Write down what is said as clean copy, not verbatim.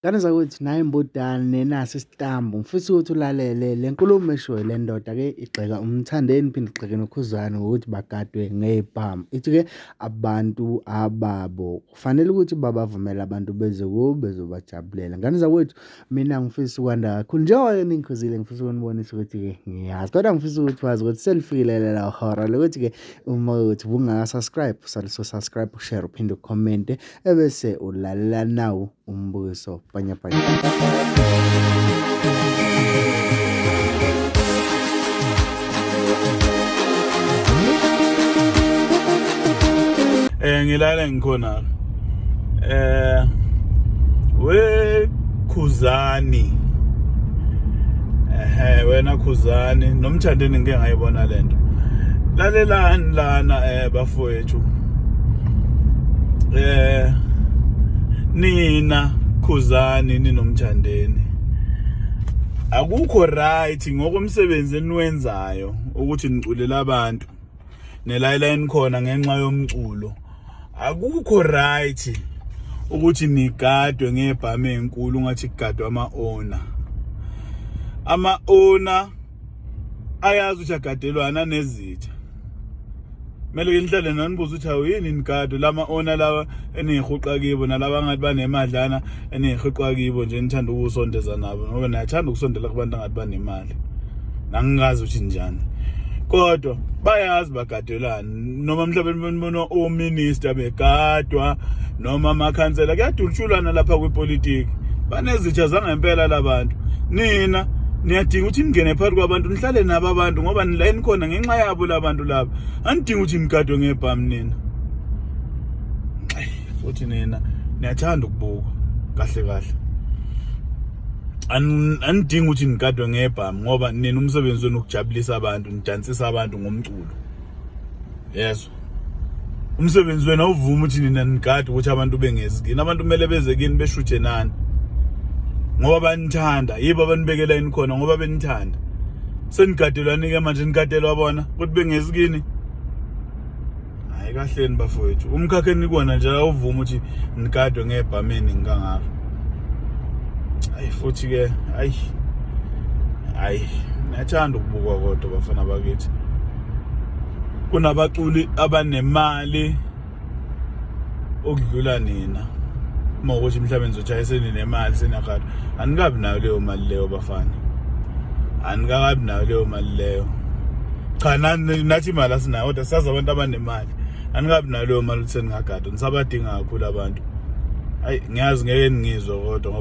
Ngane zakwethu naye imbudane nasi isitambu ngifisa ukuthi ulalele le nkulumo eshoyo le ndoda-ke igxeka umthandeni iphinde igxeke nokhuzane ngokuthi bagadwe ngey'bhamu. Ithi-ke abantu ababo kufanele ukuthi babavumele abantu beze kubo bezobajabulela. Ngane zakwethu mina ngifisa ukwanda kakhulu njengoba-ke ningikhuzile ngifisa ukunibonisa ukuthi-ke ngiyazi kodwa ngifisa ukuthi wazi ukuthi selifikile lela hora lokuthi-ke uma ukuthi ubungaka-subscribe usaliso-subscribe, ushare uphinde ukhomente ebese ulalela nawo umbukiso bhanyabhanya. Ngilala ngikhona we khuzani wena khuzani nomthandeni ngeke ngayibona lento lalelani lana bafowethu nina khuzani ninomthandeni akukho right ngokomsebenzi eniwenzayo ukuthi niculela abantu nelayila enikhona ngenxa yomculo. Akukho right ukuthi nigadwe ngebhamu enkulu ngathi kugadwa ama-owner ayazi ukuthi agadelwana nezitha. Mele ngihlale nanibuza ukuthi awuyini nigadwe lama-owner lawa eniyihuqa kibo nalaba ngathi banemadlana eniyihuqa kibo nje nithanda ukusondeza nabo ngoba niyathanda ukusondela kubantu angathi banemali nangingazi ukuthi njani kodwa bayazi bagadelana noma mhlawumbe nibona ominister begadwa noma amakhansela kuyadulutshulana lapha kwepolitiki banezitha zangempela labantu. Nina niyadinga ukuthi ningene phakathi kwabantu nihlale nabo abantu ngoba nila enikhona ngenxa yabo labantu laba anidinga ukuthi nigadwe ngebhamu nina futhi nina niyathanda ukubuka kahle kahle anidinga ukuthi nigadwe ngebhamu ngoba nina umsebenzi wenu ukujabulisa abantu nidansisa abantu ngomculo. Yes, umsebenzi wenu awuvuma ukuthi nina nigadwe ukuthi abantu bengezikini. Abantu kumele beze kini beshuthe nani ngoba banithanda, yibo abanibekela yini khona ngoba benithanda. Senigadelwa-ke manje nigadelwa bona ukuthi bengezikini. Hayi kahleni bafowethu umkhakha enikona nje awuvuma ukuthi nigadwe ngebhameni ngikangaka. Hayi futhi-ke hayi niyathanda ukubukwa kodwa bafana bakithi kunabaculi abanemali okudlula nina. Uma ukuthi mhlawumbe nizojahe seninemali seniyagada anikabi nayo leyo mali leyo bafana, anikakabi nayo leyo mali leyo. Cha nathi imali asinayo kodwa siyazi abantu abanemali anikabi nayo leyo mali ukuthi seningagada nisabadinga kakhulu abantu. Hayi ngiyazi ngeke ningizwe kodwa